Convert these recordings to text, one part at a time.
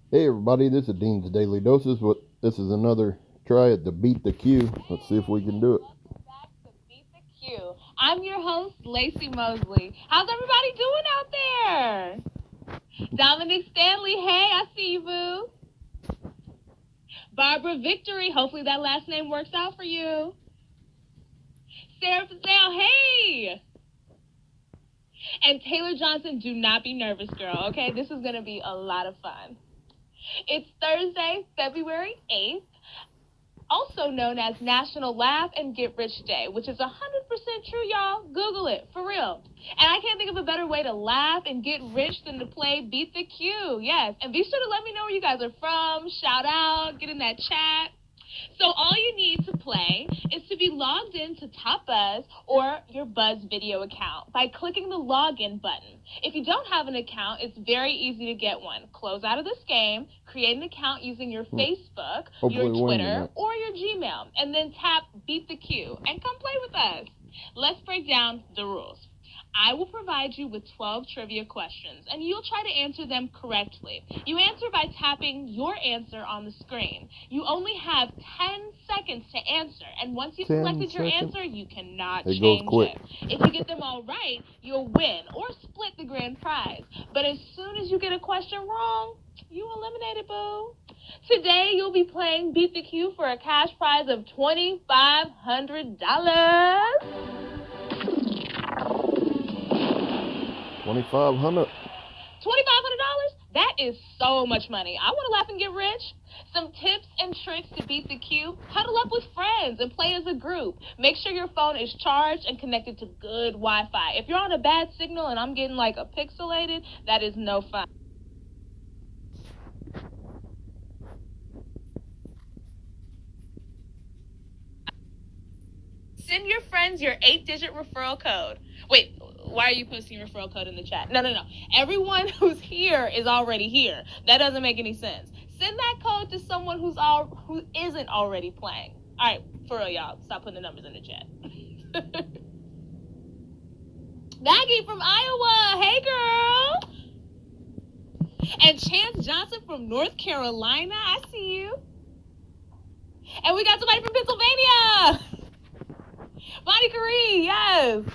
Hey everybody, this is Dean's Daily Doses. This is another try at the Beat the Q. Let's see if we can do it. Welcome back to Beat the Q. I'm your host, Lacey Mosley. How's everybody doing out there? Dominic Stanley, hey, I see you, boo. Barbara Victory, hopefully that last name works out for you. Sarah Fazell, hey. And Taylor Johnson, do not be nervous, girl, okay? This is going to be a lot of fun. It's Thursday, February 8th. Also known as National Laugh and Get Rich Day, which is 100% true, y'all. Google it, for real. And I can't think of a better way to laugh and get rich than to play Beat the Q. Yes, and be sure to let me know where you guys are from. Shout out, get in that chat. So all you need to play is to be logged into TopBuzz or your Buzz video account by clicking the login button. If you don't have an account, it's very easy to get one. Close out of this game, create an account using your Facebook, your Twitter, or your Gmail, and then tap Beat the Q and come play with us. Let's break down the rules. I will provide you with 12 trivia questions, and you'll try to answer them correctly. You answer by tapping your answer on the screen. You only have 10 seconds to answer, and once you've selected your answer, you cannot change it. If you get them all right, you'll win or split the grand prize. But as soon as you get a question wrong, you eliminated, boo. Today, you'll be playing Beat the Q for a cash prize of $2,500. $2,500. $2,500? That is so much money. I want to laugh and get rich. Some tips and tricks to beat the Q. Huddle up with friends and play as a group. Make sure your phone is charged and connected to good Wi-Fi. If you're on a bad signal and I'm getting like a pixelated, that is no fun. Send your friends your 8-digit referral code. Wait, why are you posting your referral code in the chat? No. Everyone who's here is already here. That doesn't make any sense. Send that code to someone who isn't already playing. All right, for real, y'all. Stop putting the numbers in the chat. Maggie from Iowa. Hey, girl. And Chance Johnson from North Carolina. I see you. And we got somebody from Pennsylvania. Bonnie Caree, yes.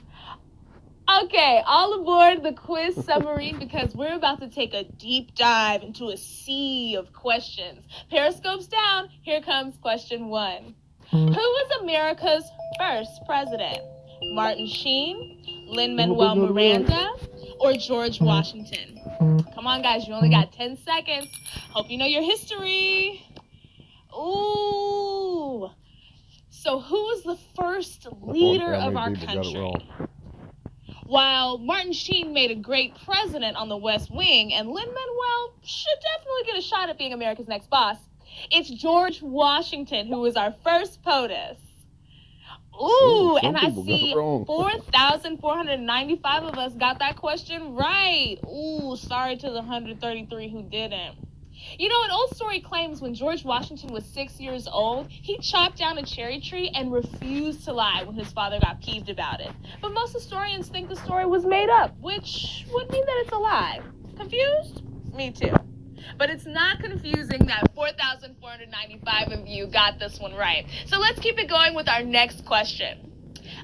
Okay, all aboard the quiz submarine because we're about to take a deep dive into a sea of questions. Periscopes down, here comes question 1. Who was America's first president? Martin Sheen, Lin-Manuel Miranda, or George Washington? Come on, guys, you only got 10 seconds. Hope you know your history. Ooh. So who was the first leader of our country? While Martin Sheen made a great president on the West Wing, and Lin-Manuel should definitely get a shot at being America's next boss, it's George Washington who was our first POTUS. Ooh, and I see 4,495 of us got that question right. Ooh, sorry to the 133 who didn't. You know, an old story claims when George Washington was 6 years old, he chopped down a cherry tree and refused to lie when his father got peeved about it. But most historians think the story was made up, which would mean that it's a lie. Confused? Me too. But it's not confusing that 4,495 of you got this one right. So let's keep it going with our next question.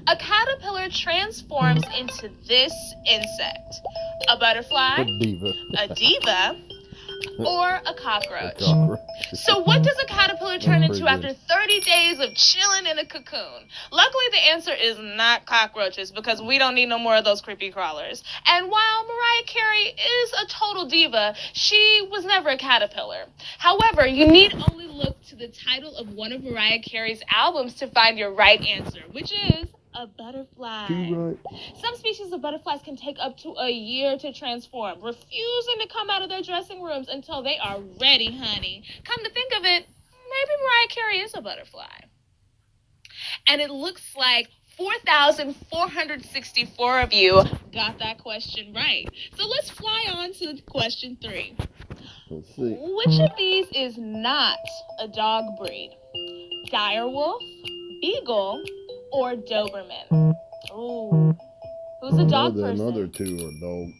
A caterpillar transforms into this insect. A butterfly? A diva? Or a cockroach. So what does a caterpillar turn into after 30 days of chilling in a cocoon? Luckily, the answer is not cockroaches because we don't need no more of those creepy crawlers. And while Mariah Carey is a total diva, she was never a caterpillar. However, you need only look to the title of one of Mariah Carey's albums to find your right answer, which is a butterfly. Some species of butterflies can take up to a year to transform, refusing to come out of their dressing rooms until they are ready, honey. Come to think of it, maybe Mariah Carey is a butterfly. And it looks like 4,464 of you got that question right. So let's fly on to question 3. Let's see. Which of these is not a dog breed? Direwolf, Beagle, or Doberman? Ooh. Who's a dog person? The other two are dog.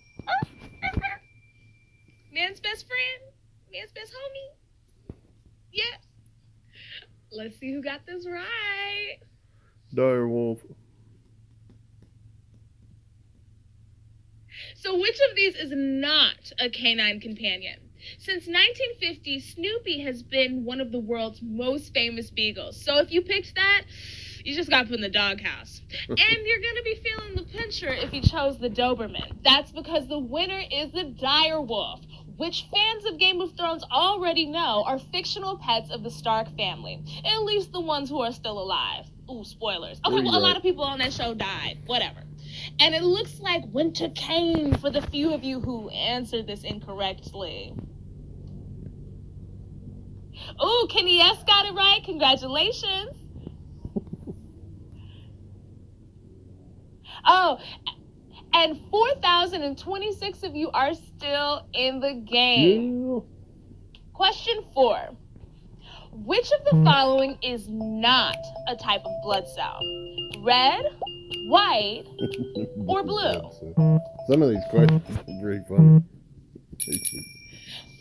Man's best friend? Man's best homie. Yes. Let's see who got this right. Dire wolf. So which of these is not a canine companion? Since 1950, Snoopy has been one of the world's most famous beagles. So if you picked that, you just got put in the doghouse. And you're going to be feeling the pincher if you chose the Doberman. That's because the winner is the dire wolf, which fans of Game of Thrones already know are fictional pets of the Stark family. At least the ones who are still alive. Ooh, spoilers. Okay, well, a lot of people on that show died. Whatever. And it looks like winter came for the few of you who answered this incorrectly. Ooh, Kenny S got it right. Congratulations. Oh, and 4,026 of you are still in the game. Yeah. Question 4. Which of the following is not a type of blood cell? Red, white, or blue? Some of these questions are very funny.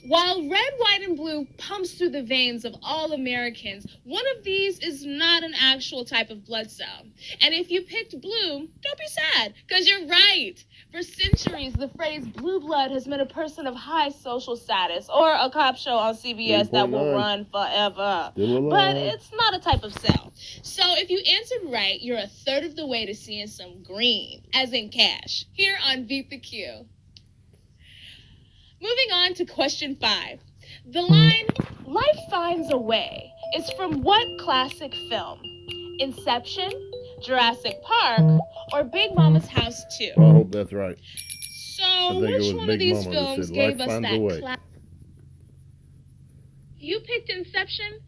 While red, white, and blue pumps through the veins of all Americans, one of these is not an actual type of blood cell. And if you picked blue, don't be sad, because you're right. For centuries, the phrase blue blood has meant a person of high social status, or a cop show on CBS that will run forever. But it's not a type of cell. So if you answered right, you're a third of the way to seeing some green, as in cash, here on Beat the Q. Moving on to question 5. The line, "Life finds a way," is from what classic film? Inception, Jurassic Park, or Big Mama's House 2? I hope that's right. So which one of these films gave us that classic? You picked Inception?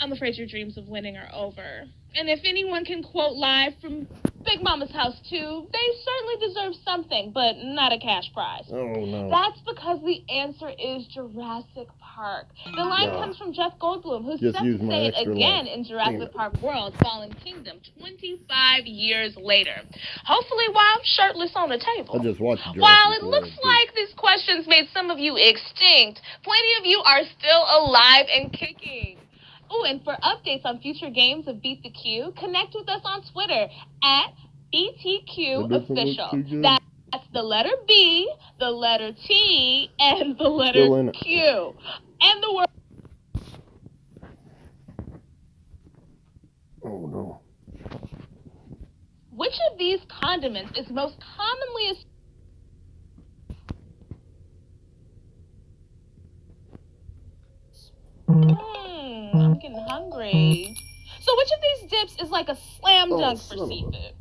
I'm afraid your dreams of winning are over. And if anyone can quote live from Big Mama's House 2, they certainly deserve something, but not a cash prize. Oh, no. That's because the answer is Jurassic Park. The line comes from Jeff Goldblum, who's set to say it again in Jurassic Park World, Fallen Kingdom, 25 years later. Hopefully while shirtless on the table. I just watched Jurassic While it World, looks like these questions made some of you extinct, plenty of you are still alive and kicking. Oh, and for updates on future games of Beat the Q, connect with us on Twitter at BTQOfficial. That's the letter B, the letter T, and the letter Q. And the word. Oh, no. Which of these condiments is most commonly I'm getting hungry. So which of these dips is like a slam dunk for seafood?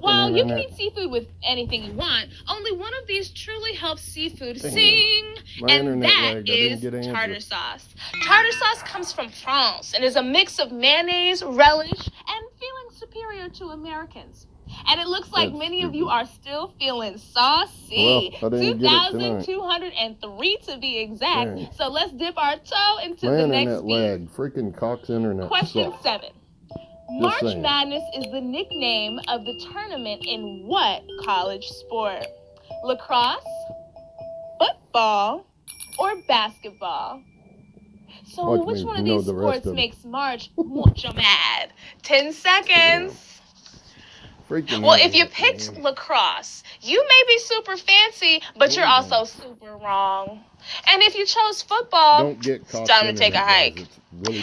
While you can eat seafood with anything you want, only one of these truly helps seafood sing, and that is tartar sauce. Tartar sauce comes from France and is a mix of mayonnaise, relish, and feeling superior to Americans. And it looks like many of you are still feeling saucy. Well, 2,203 to be exact. Dang. So let's dip our toe into the next beat. Freaking Cox Internet. Question 7. March Madness is the nickname of the tournament in what college sport? Lacrosse, football, or basketball? So which one of these sports makes March mucho mad? 10 seconds. Well, if you picked lacrosse, you may be super fancy, but you're also super wrong. And if you chose football, it's time to take a hike.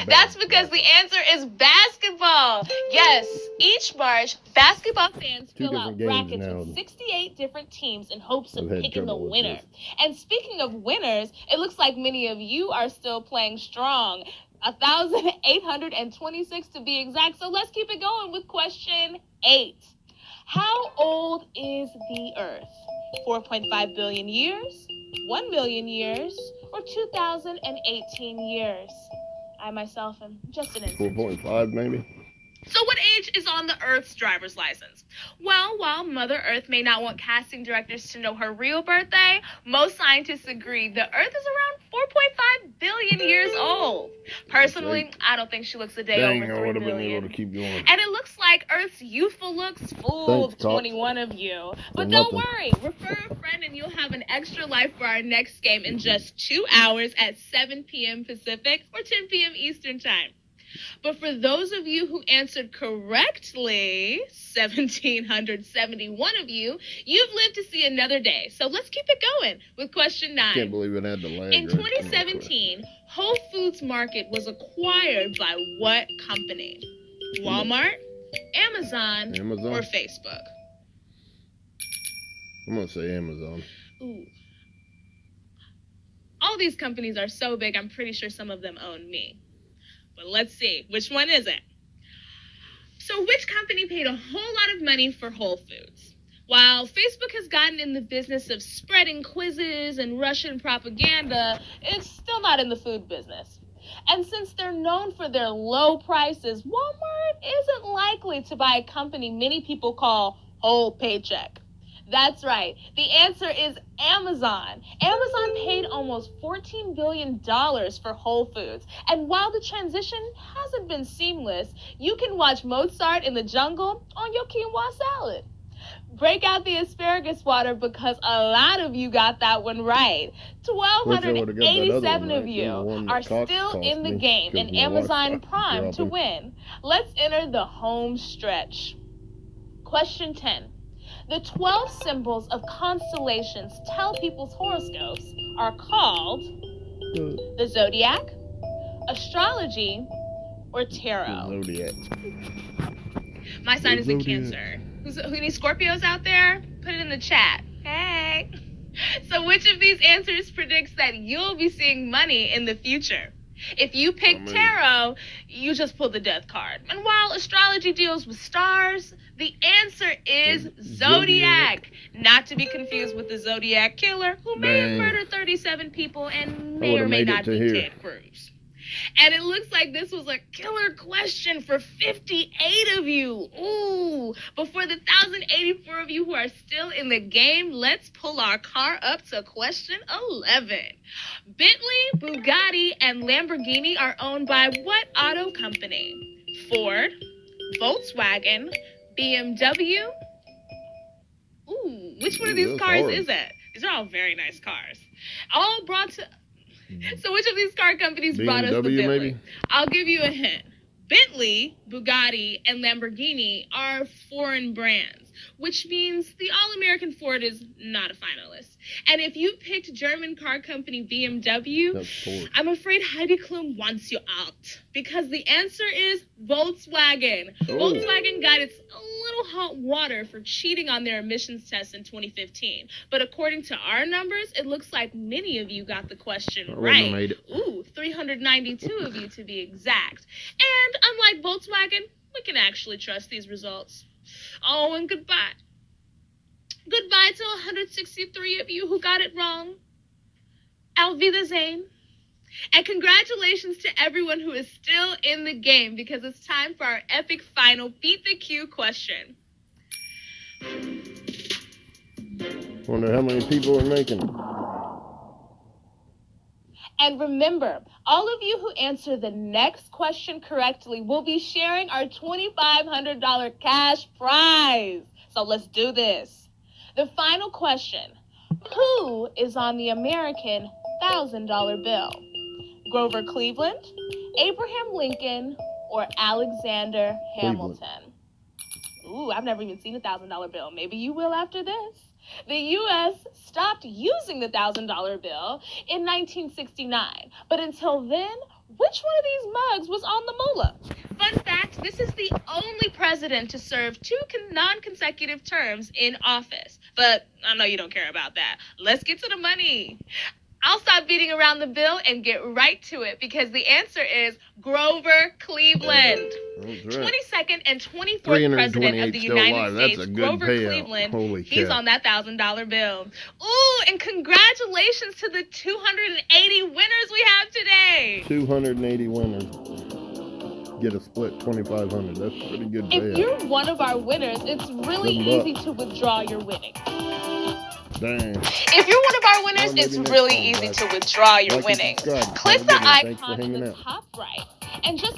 That's because the answer is basketball. Yes, each March, basketball fans fill out brackets with 68 different teams in hopes of picking the winner. And speaking of winners, it looks like many of you are still playing strong. 1,826 to be exact. So let's keep it going with question 8. How old is the Earth? 4.5 billion years, 1 million years, or 2,018 years? I myself am just an infant. 4.5 maybe? So what age is on the Earth's driver's license? Well, while Mother Earth may not want casting directors to know her real birthday, most scientists agree the Earth is around 4.5 billion years old. Personally, I don't think she looks a day over 3 I would have been billion. able to keep going. And it looks like Earth's youthful looks fooled 21 of you. But don't worry, refer a friend and you'll have an extra life for our next game in just 2 hours at 7 p.m. Pacific or 10 p.m. Eastern Time. But for those of you who answered correctly, 1,771 of you, you've lived to see another day. So let's keep it going with question 9. Can't believe it had the lag. In 2017, Whole Foods Market was acquired by what company? Walmart, Amazon, or Facebook? I'm going to say Amazon. Ooh. All these companies are so big, I'm pretty sure some of them own me. But let's see, which one is it? So which company paid a whole lot of money for Whole Foods? While Facebook has gotten in the business of spreading quizzes and Russian propaganda, it's still not in the food business. And since they're known for their low prices, Walmart isn't likely to buy a company many people call whole paycheck. That's right. The answer is Amazon. Amazon paid almost $14 billion for Whole Foods. And while the transition hasn't been seamless, you can watch Mozart in the Jungle on your quinoa salad. Break out the asparagus water because a lot of you got that one right. 1,287 of you are still in the game in Amazon Prime to win. Let's enter the home stretch. Question 10. The 12 symbols of constellations tell people's horoscopes are called the zodiac, astrology, or tarot. Zodiac. My sign is a Cancer. Any Scorpios out there? Put it in the chat. Hey. So which of these answers predicts that you'll be seeing money in the future? If you pick tarot, you just pull the death card. And while astrology deals with stars, the answer is zodiac. Not to be confused with the Zodiac Killer, who may have murdered 37 people and may or may not be Ted Cruz. And it looks like this was a killer question for 58 of you. Ooh, but for the 1,084 of you who are still in the game, let's pull our car up to question 11. Bentley, Bugatti, and Lamborghini are owned by what auto company? Ford, Volkswagen, BMW? Ooh, which one of these cars is it? These are all very nice cars. All brought to... So which of these car companies brought us the Bentley? Maybe? I'll give you a hint. Bentley, Bugatti, and Lamborghini are foreign brands, which means the all-American Ford is not a finalist. And if you picked German car company BMW, I'm afraid Heidi Klum wants you out, because the answer is Volkswagen. Volkswagen got its little hot water for cheating on their emissions test in 2015. But according to our numbers, it looks like many of you got the question right. Ooh, 392 of you to be exact. And unlike Volkswagen, we can actually trust these results. Oh, and goodbye. Goodbye to 163 of you who got it wrong. Auf Wiedersehen. And congratulations to everyone who is still in the game, because it's time for our epic final Beat the Q question. Wonder how many people are making it. And remember, all of you who answer the next question correctly will be sharing our $2,500 cash prize. So let's do this. The final question: who is on the American $1,000 bill? Grover Cleveland, Abraham Lincoln, or Alexander Hamilton? Ooh, I've never even seen a $1,000 bill. Maybe you will after this. The U.S. stopped using the $1,000 bill in 1969. But until then, which one of these mugs was on the mullah? Fun fact, this is the only president to serve 2 non-consecutive terms in office. But I know you don't care about that. Let's get to the money. I'll stop beating around the bill and get right to it, because the answer is Grover Cleveland. Right. 22nd and 24th president of the United States, Grover Cleveland. He's on that $1,000 bill. Ooh, and congratulations to the 280 winners we have today. 280 winners. get a split 2,500. That's pretty good If payout. you're one of our winners, it's really $7. easy to withdraw your winnings. Dang. If you're one of our winners, Well, it's maybe really next time, easy guys. to withdraw your Like and winnings. subscribe. Click Have a the good one. Thanks for icon in hanging the out. top right and just